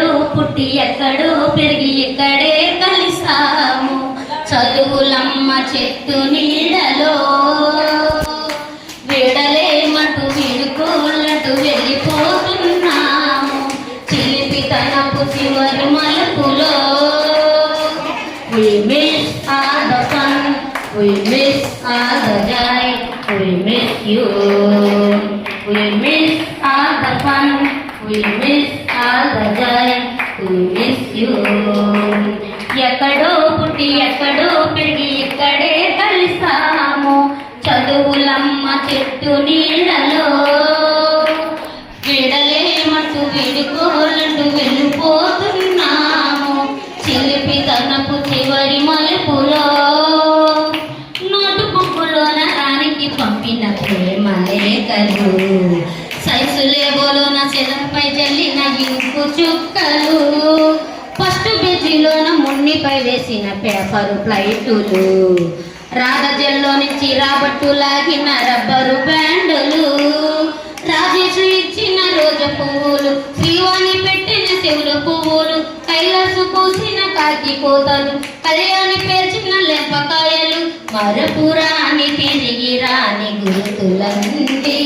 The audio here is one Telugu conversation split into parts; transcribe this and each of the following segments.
ఎక్కడో పుట్టి ఎక్కడో పెరిగి ఇక్కడే కలిసాము చదువులమ్మ చెట్టు నీడలో విడలేమటు విడుకోలటు వెళ్ళిపోతున్నాము చిలిపితనపు చివరి మలుపులో We miss all the fun, we miss all the joy, we miss you. We miss all the fun, we miss all the joy, we miss you. ఎక్కడో పుట్టి ఎక్కడో పెరిగి ఇక్కడే కలిసాము చదువులమ్మ చెట్టు నీడలో విడలేమటు విడుకోలంటూ వెళ్ళిపోతున్నాము చిలిపితనపు చివరి మలుపులో నోటు బుక్కులోన రానికి పంపిన ప్రేమ లేఖలు సైసులేబోలోన చెదపై జల్లిన ఇంకు చుక్కలు ఫస్ట్ బెంచిలోన మున్నిపై వేసిన పేపరు ప్లైటులు రాధజల్లో నుంచి రాబట్టు లాగిన రబ్బరు బ్యాండులు రాజేష్ ఇచ్చిన రోజు పువ్వులు శ్రీవాణి పెట్టిన శివుల పువ్వులు కైలాసు పూసిన కాకి కోతలు కళ్యాణి పేర్చిన లెంపకాయలు మరపురాని తిరిగి రాని గుర్తులండి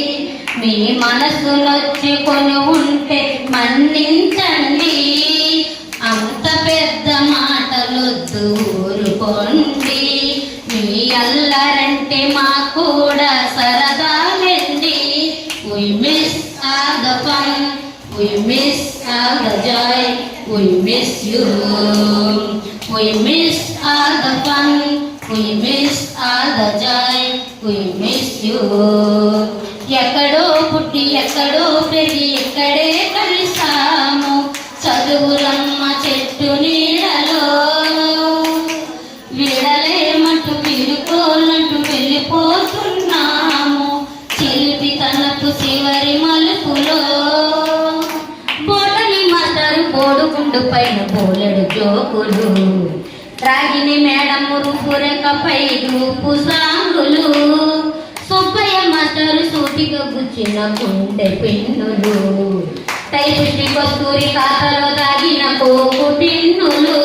మీ మనసు నొచ్చుకొని ఉంటే మన్నించండి అంత పెద్ద మాటలొద్దు ఊరుకోండి మీ అల్లరంటే మా కూడా సరదాలండి We miss all the fun, we miss all the joy, we miss you. We miss all the fun, we miss all the joy, we miss you. ఎక్కడో పుట్టి ఎక్కడో పెరిగి ఇక్కడే కలిసాము చదువులమ్మ చెట్టు నీడలో విడలేమంటూ విడుకోలంటూ వెళ్ళిపోతున్నాము చిలిపితనపు చివరి మలుపులో బోటని మాస్టరు కోడుకుండు పైన బోలెడు జోకులు రాగిని మేడము రూపురేఖపై రూపు సాంగులు సుబ్బయ్య మాస్టరు సూటిగా గుచ్చిన గుండె పిన్నులు టైపుష్టి కస్తూరి ఖాతాలో దాగిన కోకు టిన్నులు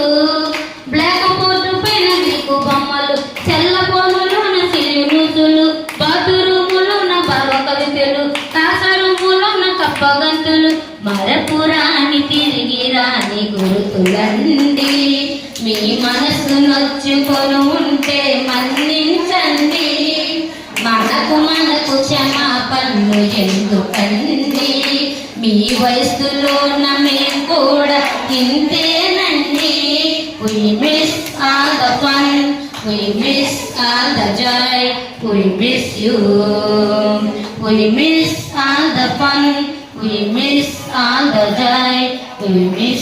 బ్లాక్ బోర్డు పైన గ్రీకు బొమ్మలు చెల్ల పోనులోన సిరిముసులు బాతురూములోన భావ కవితలు కాసరూములోన కప్పగంతులు మరపురాని తిరిగి రాని గుర్తులండి మీ మనసు నొచ్చుకొని ఉంటే మన్నించండి మనకు క్షమాపణలు ఎందుకండి మీ వయసులోన మేము కూడా ఇంతేనండి We miss all the fun, we miss all the joy, we miss you. We miss all the fun, we miss all the joy, we miss